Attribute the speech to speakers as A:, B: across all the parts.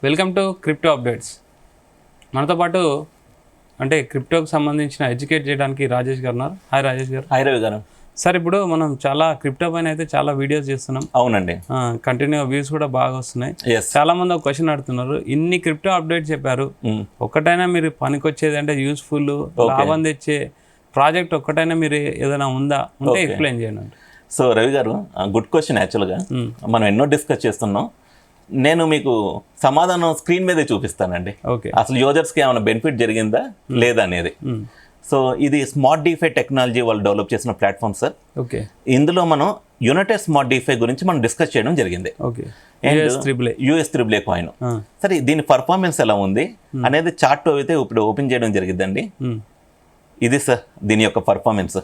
A: Welcome to crypto updates. మనతో పాటు అంటే క్రిప్టోకి సంబంధించిన ఎడ్యుకేట్ చేయడానికి రాజేష్ గారు ఉన్నారు. హాయ్ రాజేష్ గారు.
B: హాయ్ రవి గారు.
A: సార్, ఇప్పుడు మనం చాలా క్రిప్టో పైన అయితే చాలా వీడియోస్ చేస్తున్నాం.
B: అవునండి.
A: కంటిన్యూగా వ్యూస్ కూడా బాగా వస్తున్నాయి. చాలా మంది ఒక క్వశ్చన్ అడుగుతున్నారు, ఇన్ని క్రిప్టో అప్డేట్ చెప్పారు, ఒక్కటైనా మీరు పనికొచ్చేది అంటే యూస్ఫుల్ లాభం తెచ్చే ప్రాజెక్ట్ ఒక్కటైనా మీరు ఏదైనా ఉందా, ఉంటే ఎక్స్ప్లెయిన్ చేయండి.
B: సో రవి గారు, గుడ్ క్వశ్చన్. యాక్చువల్గా మనం ఎన్నో డిస్కస్ చేస్తున్నాం. నేను మీకు సమాధానం స్క్రీన్ మీదే చూపిస్తానండి. అసలు యూజర్స్కి ఏమైనా బెనిఫిట్ జరిగిందా లేదా అనేది. సో ఇది స్మార్ట్ డిఫై టెక్నాలజీ వాళ్ళు డెవలప్ చేసిన ప్లాట్ఫామ్ సార్. ఇందులో మనం యునైటెడ్ స్మార్ట్ డిఫై గురించి మనం డిస్కస్ చేయడం జరిగింది. US3 coin. సరే, దీని పర్ఫార్మెన్స్ ఎలా ఉంది అనేది చార్ట్ అయితే ఇప్పుడు ఓపెన్ చేయడం జరిగిందండి. ఇది సార్ దీని యొక్క పర్ఫార్మెన్స్.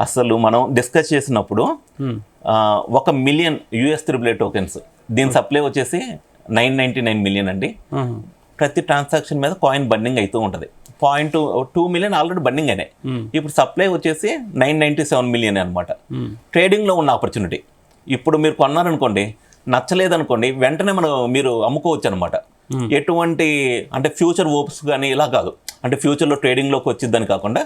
B: అసలు మనం డిస్కస్ చేసినప్పుడు 1 మిలియన్ US3 టోకెన్స్, దీని సప్లై వచ్చేసి 999 మిలియన్ అండి. ప్రతి ట్రాన్సాక్షన్ మీద కాయిన్ బర్నింగ్ అవుతూ ఉంటుంది. 0.2 మిలియన్ ఆల్రెడీ బర్నింగ్ అయినాయి. ఇప్పుడు సప్లై వచ్చేసి 997 మిలియన్ అనమాట. ట్రేడింగ్లో ఉన్న ఆపర్చునిటీ. ఇప్పుడు మీరు కొన్నారనుకోండి, నచ్చలేదనుకోండి, వెంటనే మీరు అమ్ముకోవచ్చు అనమాట. ఎటువంటి అంటే ఫ్యూచర్ ఓప్స్ కానీ ఇలా కాదు, అంటే ఫ్యూచర్లో ట్రేడింగ్లోకి వచ్చిద్దని కాకుండా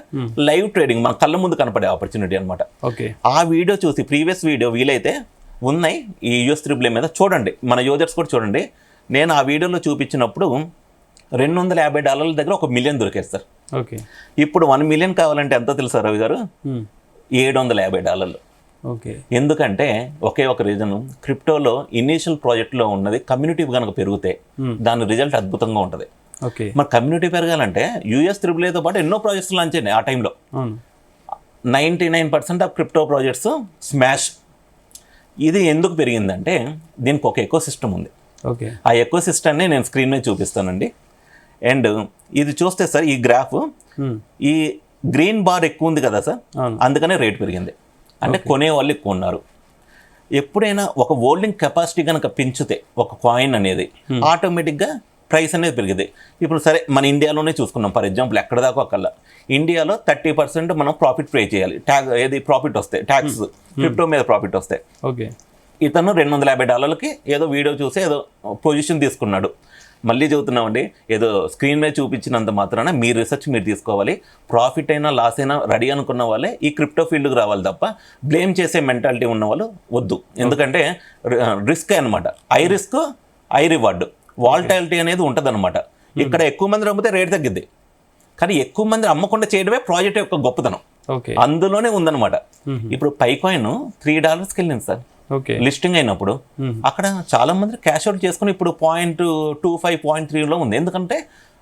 B: లైవ్ ట్రేడింగ్ మన కళ్ళ ముందు కనపడే ఆపర్చునిటీ అనమాట. ఆ వీడియో చూసి, ప్రీవియస్ వీడియో వీలైతే ఉన్నాయి ఈ US3 మీద చూడండి, మన యూజర్స్ కూడా చూడండి. నేను ఆ వీడియోలో చూపించినప్పుడు $250 దగ్గర 1 మిలియన్ దొరికేది సార్. ఇప్పుడు 1 మిలియన్ కావాలంటే ఎంతో తెలుసా రవి గారు? $750. ఎందుకంటే ఒకే ఒక రీజన్, క్రిప్టోలో ఇనీషియల్ ప్రాజెక్ట్లో ఉన్నది కమ్యూనిటీ కనుక పెరిగితే దాని రిజల్ట్ అద్భుతంగా ఉంటుంది. మరి కమ్యూనిటీ పెరగాలంటే US3తో పాటు ఎన్నో ప్రాజెక్ట్స్ లాంచ్ అయినాయి ఆ టైంలో. 99% ఆఫ్ క్రిప్టో ప్రాజెక్ట్స్ స్మాష్. ఇది ఎందుకు పెరిగిందంటే దీనికి ఒక ఎకో సిస్టమ్ ఉంది. ఆ ఎకో సిస్టమ్ని నేను స్క్రీన్ మీద చూపిస్తానండి. అండ్ ఇది చూస్తే సార్, ఈ గ్రాఫ్, ఈ గ్రీన్ బార్ ఎక్కువ ఉంది కదా సార్, అందుకనే రేట్ పెరిగింది. అంటే కొనే వాళ్ళు ఎక్కువ ఉన్నారు. ఎప్పుడైనా ఒక హోల్డింగ్ కెపాసిటీ కనుక పెంచితే ఒక కాయిన్ అనేది ఆటోమేటిక్గా ప్రైస్ అనేది పెరిగింది. ఇప్పుడు సరే, మన ఇండియాలోనే చూసుకున్నాం ఫర్ ఎగ్జాంపుల్, ఎక్కడ దాకా ఒకళ్ళ ఇండియాలో 30% మనం ప్రాఫిట్ పే చేయాలి. ఏది ప్రాఫిట్ వస్తే, ట్యాక్స్, క్రిప్టో మీద ప్రాఫిట్ వస్తే. ఇతను $250కి ఏదో వీడియో చూసి ఏదో పొజిషన్ తీసుకున్నాడు. మళ్ళీ చెబుతున్నామండి, ఏదో స్క్రీన్ మీద చూపించినంత మాత్రాన మీ రీసెర్చ్ మీరు తీసుకోవాలి. ప్రాఫిట్ అయినా లాస్ అయినా రెడీ అనుకున్న వాళ్ళే ఈ క్రిప్టో ఫీల్డ్కి రావాలి తప్ప బ్లేమ్ చేసే మెంటాలిటీ ఉన్న వాళ్ళు వద్దు. ఎందుకంటే రిస్క్ అనమాట. I risk I reward, volatility అనేది ఉంటుంది అనమాట. ఇక్కడ ఎక్కువ మంది అమ్మితే రేట్ తగ్గిద్ది, కానీ ఎక్కువ మంది అమ్మకుండా చేయడమే ప్రాజెక్ట్ యొక్క గొప్పతనం. అందులోనే ఉందన్నమాట. ఇప్పుడు పైకాయిన్ $3కి వెళ్ళింది సార్ లిస్టింగ్ అయినప్పుడు. అక్కడ చాలా మంది క్యాష్ అవుట్ చేసుకుని ఇప్పుడు 0.25 0.3లో ఉంది. ఎందుకంటే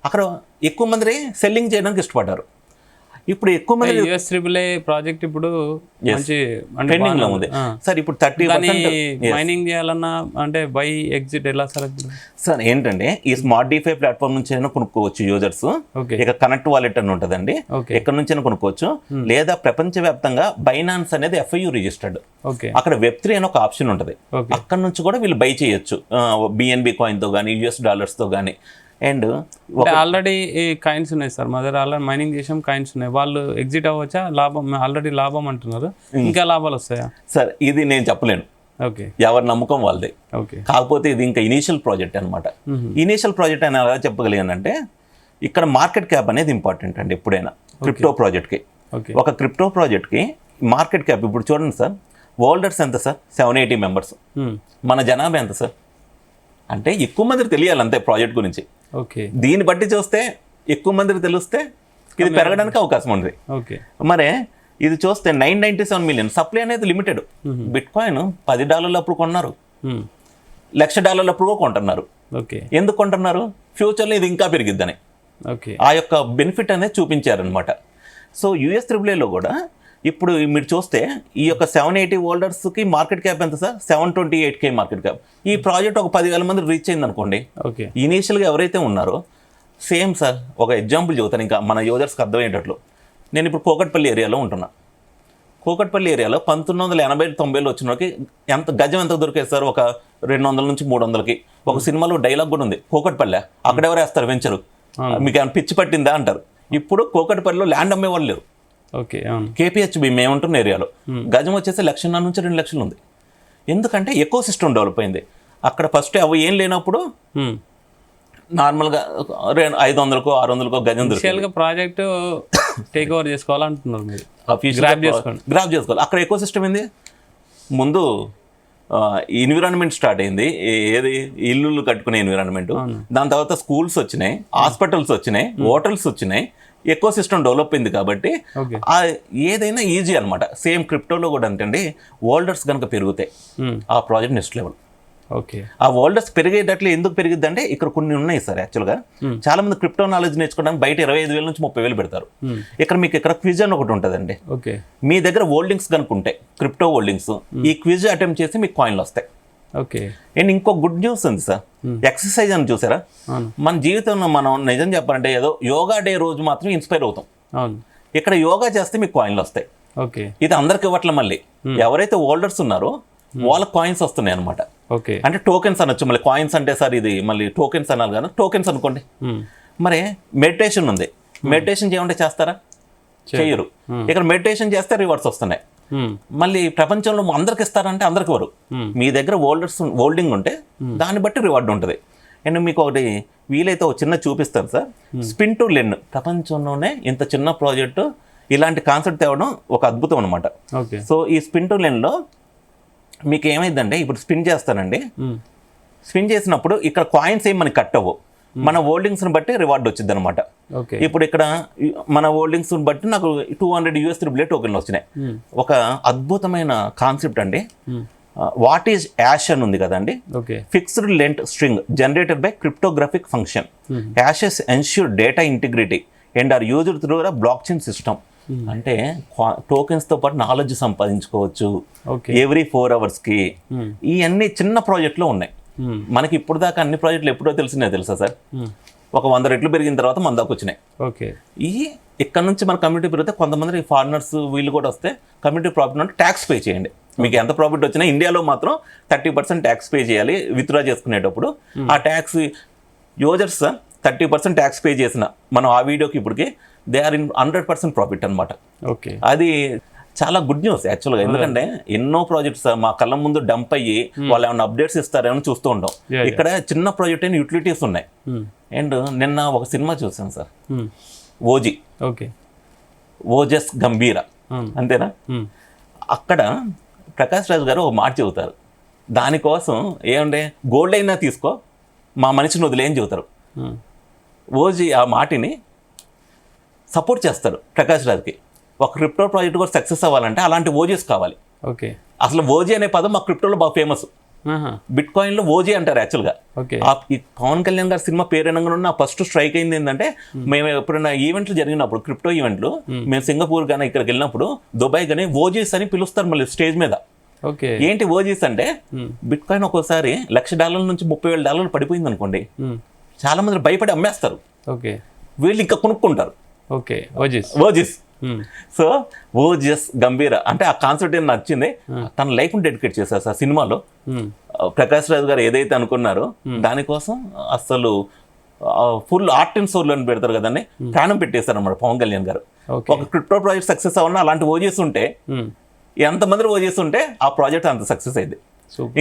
B: అక్కడ ఎక్కువ మంది సెల్లింగ్ చేయడానికి ఇష్టపడ్డారు. ఇప్పుడు ఎక్కువ మంది
A: US3 ప్రాజెక్ట్ ఇప్పుడు మంచి
B: ట్రెండింగ్ లో ఉంది సార్. ఇప్పుడు 30%
A: మైనింగ్ చేయాలన్నా అంటే బై ఎగ్జిట్ ఎలా సార్?
B: సార్ ఏంటంటే, ఈ స్మార్ట్ డిఫై ప్లాట్ఫామ్ నుంచి అయినా కొనుక్కోవచ్చు యూజర్స్. ఇక కనెక్ట్ వాలెట్ అని ఉంటుందండి, ఎక్కడి నుంచి అయినా కొనుక్కోవచ్చు. లేదా ప్రపంచవ్యాప్తంగా బైనాన్స్ అనేది FIU రిజిస్టర్డ్, అక్కడ Web3 అని ఒక ఆప్షన్ ఉంటుంది. అక్కడ నుంచి కూడా వీళ్ళు బై చేయొచ్చు, BNB కాయిన్తో కానీ $US కానీ. అండ్
A: ఆల్రెడీ కాయిన్స్ ఉన్నాయి సార్, మా దగ్గర ఆల్రెడీ మైనింగ్ చేసాం, కాయిన్స్ ఉన్నాయి. వాళ్ళు ఎగ్జిట్ అవ్వచ్చా? లాభం ఆల్రెడీ లాభం అంటున్నారు, ఇంకా లాభాలు వస్తాయా
B: సార్? ఇది నేను చెప్పలేను, ఎవరి నమ్మకం వాళ్ళది. కాకపోతే ఇది ఇంకా ఇనీషియల్ ప్రాజెక్ట్ అనమాట. ఇనీషియల్ ప్రాజెక్ట్ అని ఎలా చెప్పగలిగానంటే, ఇక్కడ మార్కెట్ క్యాప్ అనేది ఇంపార్టెంట్ అండి ఎప్పుడైనా క్రిప్టో ప్రాజెక్ట్కి. ఒక క్రిప్టో ప్రాజెక్ట్కి మార్కెట్ క్యాప్ ఇప్పుడు చూడండి సార్, హోల్డర్స్ ఎంత సార్? 780 మెంబర్స్. మన జనాభా ఎంత సార్? అంటే ఎక్కువ మందికి తెలియాలి అంతే ప్రాజెక్ట్ గురించి. దీన్ని బట్టి చూస్తే ఎక్కువ మందికి తెలిస్తే ఇది పెరగడానికి అవకాశం ఉంది. మరి ఇది చూస్తే 997 మిలియన్ సప్లై అనేది లిమిటెడ్. బిట్ కాయిన్ $10 అప్పుడు కొన్నారు, $1,00,000 అప్పుడు కూడా కొంటున్నారు. ఎందుకు కొంటున్నారు? ఫ్యూచర్లో ఇది ఇంకా పెరిగిద్దని ఆ యొక్క బెనిఫిట్ అనేది చూపించారనమాట. సో US3లో కూడా ఇప్పుడు మీరు చూస్తే ఈ యొక్క 780 హోల్డర్స్కి మార్కెట్ క్యాప్ ఎంత సార్? 728K market cap. ఈ ప్రాజెక్ట్ ఒక 10,000 మంది రీచ్ అయింది అనుకోండి. ఇనీషియల్గా ఎవరైతే ఉన్నారో, సేమ్ సార్ ఒక ఎగ్జాంపుల్ చెబుతాను ఇంకా మన యూజర్స్కి అర్థమయ్యేటట్లు. నేను ఇప్పుడు కూకట్పల్లి ఏరియాలో ఉంటున్నా. కూకట్పల్లి ఏరియాలో 1980-90లో వచ్చినకి గజం ఎంత దొరికేది సార్? ఒక 200 నుంచి 300కి. ఒక సినిమాలో డైలాగ్ కూడా ఉంది, కూకట్పల్లి అక్కడ ఎవరు వేస్తారు వెంచరు, మీకు ఏమైనా పిచ్చి పట్టిందా అంటారు. ఇప్పుడు కూకట్పల్లిలో ల్యాండ్ అమ్మేవాళ్ళు లేరు. KPHB మేము ఉంటున్న ఏరియాలో గజం వచ్చేసి 1,50,000 నుంచి 2 లక్షలు ఉంది. ఎందుకంటే ఎకో సిస్టమ్ డెవలప్ అయింది. అక్కడ ఫస్ట్ అవి ఏం లేనప్పుడు నార్మల్గా 500కో 600కో గజం
A: ఇనిషియల్గా ప్రాజెక్ట్ టేక్ ఓవర్ చేసుకోవాలంటున్నారు మీరు,
B: గ్రాప్ చేసుకోవాలి. అక్కడ ఎకో సిస్టమ్ ఏంది, ముందు ఎన్విరాన్మెంట్ స్టార్ట్ అయింది, ఏది ఇల్లులు కట్టుకునే ఎన్విరాన్మెంట్, దాని తర్వాత స్కూల్స్ వచ్చినాయి, హాస్పిటల్స్ వచ్చినాయి, హోటల్స్ వచ్చినాయి, ఎకో సిస్టమ్ డెవలప్ అయింది. కాబట్టి ఏదైనా ఈజీ అనమాట. సేమ్ క్రిప్టోలో కూడా అంటే హోల్డర్స్ కనుక పెరుగుతాయి ఆ ప్రాజెక్ట్ నెక్స్ట్ లెవెల్.
A: ఓకే,
B: ఆ హోల్డర్స్ పెరిగేటట్లు ఎందుకు పెరిగిద్ది అంటే ఇక్కడ కొన్ని ఉన్నాయి సార్. యాక్చువల్గా చాలా మంది క్రిప్టో నాలెడ్జ్ నేర్చుకోవడానికి బయట 25,000 నుంచి 30,000 పెడతారు. ఇక్కడ మీకు ఇక్కడ క్విజ్ అని ఒకటి ఉంటుందండి.
A: ఓకే,
B: మీ దగ్గర హోల్డింగ్స్ కనుక ఉంటాయి, క్రిప్టో హోల్డింగ్స్, ఈ క్విజ్ అటెంప్ట్ చేసి మీకు కాయిన్లు వస్తాయి.
A: ఓకే,
B: అండ్ ఇంకో గుడ్ న్యూస్ ఉంది సార్, ఎక్సర్సైజ్ అని చూసారా, మన జీవితంలో మనం నిజం చెప్పాలంటే ఏదో యోగా డే రోజు మాత్రం ఇన్స్పైర్ అవుతాం. ఇక్కడ యోగా చేస్తే మీకు కాయిన్లు వస్తాయి.
A: ఓకే,
B: ఇది అందరికి ఇవ్వట్లే, మళ్ళీ ఎవరైతే హోల్డర్స్ ఉన్నారో వాళ్ళకి కాయిన్స్ వస్తున్నాయి అనమాట.
A: ఓకే,
B: అంటే టోకెన్స్ అనొచ్చు. మళ్ళీ కాయిన్స్ అంటే సార్ ఇది మళ్ళీ టోకెన్స్ అనాలి కదా, టోకెన్స్ అనుకోండి. మరి మెడిటేషన్ ఉంది, మెడిటేషన్ చేయమంటే చేస్తారా? చేయరు. ఇక్కడ మెడిటేషన్ చేస్తే రివార్డ్స్ వస్తున్నాయి. మళ్ళీ ప్రపంచంలో అందరికి ఇస్తారంటే అందరికి ఇవ్వరు. మీ దగ్గర హోల్డింగ్ ఉంటే దాన్ని బట్టి రివార్డ్ ఉంటుంది. అండ్ మీకు ఒకటి వీలైతే ఒక చిన్న చూపిస్తాను సార్. స్పిన్ టు లెర్న్, ప్రపంచంలోనే ఇంత చిన్న ప్రాజెక్టు ఇలాంటి కాన్సెప్ట్ తేవడం ఒక అద్భుతం అనమాట. సో ఈ స్పిన్ టు లెర్న్లో మీకు ఏమైందంటే, ఇప్పుడు స్పిన్ చేస్తానండి, స్పిన్ చేసినప్పుడు ఇక్కడ కాయిన్స్ ఏమి మనకి కట్ అవ్వవు, మన హోల్డింగ్స్ని బట్టి రివార్డ్ వచ్చింది అనమాట. ఇప్పుడు ఇక్కడ మన హోల్డింగ్స్ని బట్టి నాకు $200 టోకెన్లు వచ్చినాయి. ఒక అద్భుతమైన కాన్సెప్ట్ అండి. వాట్ ఈజ్ యాష్ అని ఉంది కదండి, fixed length string generated by cryptographic function. Hashes ensure data integrity and are used through block chain system. అంటే టోకెన్స్తో పాటు నాలెడ్జ్ సంపాదించుకోవచ్చు ఎవ్రీ 4 అవర్స్కి. ఇవన్నీ చిన్న ప్రాజెక్ట్లో ఉన్నాయి. మనకి ఇప్పుడు దాకా అన్ని ప్రాజెక్టులు ఎప్పుడో తెలిసినాయి తెలుసా సార్, ఒక 100 రెట్లు పెరిగిన తర్వాత మన దాకా వచ్చినాయి. ఇక్కడ నుంచి మన కమ్యూనిటీ పెరిగితే కొంతమంది ఫారినర్స్ వీళ్ళు కూడా వస్తే కమ్యూనిటీ ప్రాఫిట్ అంటే ట్యాక్స్ పే చేయండి. మీకు ఎంత ప్రాఫిట్ వచ్చినా ఇండియాలో మాత్రం 30% ట్యాక్స్ పే చేయాలి విత్డ్రా చేసుకునేటప్పుడు. ఆ ట్యాక్స్ యూజర్స్ 30% ట్యాక్స్ పే చేసిన మనం ఆ వీడియోకి ఇప్పటికి దే ఆర్ ఇన్ 100% ప్రాఫిట్ అనమాట. అది చాలా గుడ్ న్యూస్ యాక్చువల్గా. ఎందుకంటే ఎన్నో ప్రాజెక్ట్స్ మా కళ్ళ ముందు డంప్ అయ్యి వాళ్ళు ఏమైనా అప్డేట్స్ ఇస్తారేమో చూస్తూ ఉంటాం. ఇక్కడ చిన్న ప్రాజెక్ట్ అయిన యూటిలిటీస్ ఉన్నాయి. అండ్ నిన్న ఒక సినిమా చూసాను సార్, ఓజీ, ఓజస్ గంభీర, అంతేనా? అక్కడ ప్రకాష్ రాజ్ గారు ఒక మాట చెబుతారు, దానికోసం ఏమంటే గోల్డ్ అయినా తీసుకో మా మనిషిని వదిలేని చెబుతారు. ఓజీ ఆ మాటిని సపోర్ట్ చేస్తారు ప్రకాష్ రాజ్కి. ఒక క్రిప్టో ప్రాజెక్ట్ కూడా సక్సెస్ అవ్వాలంటే అలాంటి ఓజీస్ కావాలి. అసలు ఓజీ అనే పదం మా క్రిప్టోలో బాగా ఫేమస్. బిట్ కాయిన్లో ఓజీ అంటారు యాక్చువల్గా. ఈ పవన్ కళ్యాణ్ గారి సినిమా పేరేనంగా ఉన్న ఫస్ట్ స్ట్రైక్ అయింది ఏంటంటే, మేము ఎప్పుడైనా ఈవెంట్లు జరిగినప్పుడు క్రిప్టో ఈవెంట్లు మేము సింగపూర్ కానీ ఇక్కడికి వెళ్ళినప్పుడు దుబాయ్ కానీ ఓజీస్ అని పిలుస్తారు మళ్ళీ స్టేజ్ మీద. ఏంటి ఓజీస్ అంటే, బిట్ కాయిన్ ఒక్కోసారి $1,00,000 నుంచి $30,000 పడిపోయింది అనుకోండి, చాలా మంది భయపడి అమ్మేస్తారు. వీళ్ళు ఇంకా కొనుక్కుంటారు ఓజీస్. సో ఓజస్ గంభీర అంటే ఆ కాన్సెప్ట్ ఏం నచ్చింది. తన లైఫ్ని డెడికేట్ చేశారు సార్ సినిమాలో. ప్రకాష్ రాజ్ గారు ఏదైతే అనుకున్నారో దానికోసం అసలు ఫుల్ ఆర్ట్ అండ్ సోల్ అని పెడతారు కదండి, ప్రాణం పెట్టేశారు అన్నమాట పవన్ కళ్యాణ్ గారు. ఒక క్రిప్టో ప్రాజెక్ట్ సక్సెస్ అవ్వాలన్నా అలాంటి ఓజీస్ ఉంటే, ఎంతమంది ఓజీస్ ఉంటే ఆ ప్రాజెక్ట్ అంత సక్సెస్ అయింది.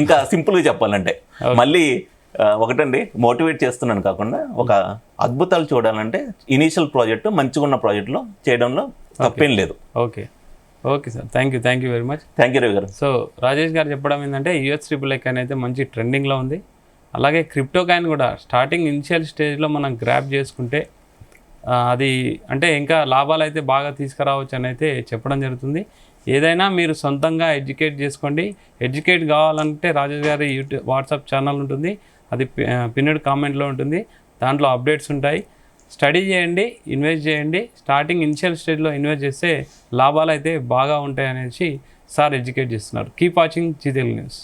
B: ఇంకా సింపుల్గా చెప్పాలంటే, మళ్ళీ ఒకటండి మోటివేట్ చేస్తున్నాను కాకుండా, ఒక అద్భుతాలు చూడాలంటే ఇనీషియల్ ప్రాజెక్టు మంచిగా ఉన్న ప్రాజెక్టులో చేయడంలో తప్పేం లేదు.
A: Okay sir, thank you very much.
B: Thank you Ravi గారు.
A: సో రాజేష్ గారు చెప్పడం ఏంటంటే, USAA కాయిన్ అయితే మంచి ట్రెండింగ్లో ఉంది. అలాగే క్రిప్టో కాయిన్ కూడా స్టార్టింగ్ ఇనిషియల్ స్టేజ్లో మనం గ్రాప్ చేసుకుంటే అది అంటే ఇంకా లాభాలు అయితే బాగా తీసుకురావచ్చు అని అయితే చెప్పడం జరుగుతుంది. ఏదైనా మీరు సొంతంగా ఎడ్యుకేట్ చేసుకోండి. ఎడ్యుకేట్ కావాలంటే రాజేష్ గారి వాట్సాప్ ఛానల్ ఉంటుంది, అది పిన్నెడ్ కామెంట్లో ఉంటుంది, దాంట్లో అప్డేట్స్ ఉంటాయి. స్టడీ చేయండి, ఇన్వెస్ట్ చేయండి. స్టార్టింగ్ ఇనిషియల్ స్టేజ్లో ఇన్వెస్ట్ చేస్తే లాభాలు అయితే బాగా ఉంటాయి అనేసి సార్ ఎడ్యుకేట్ చేస్తున్నారు. Keep watching Zee Telugu news.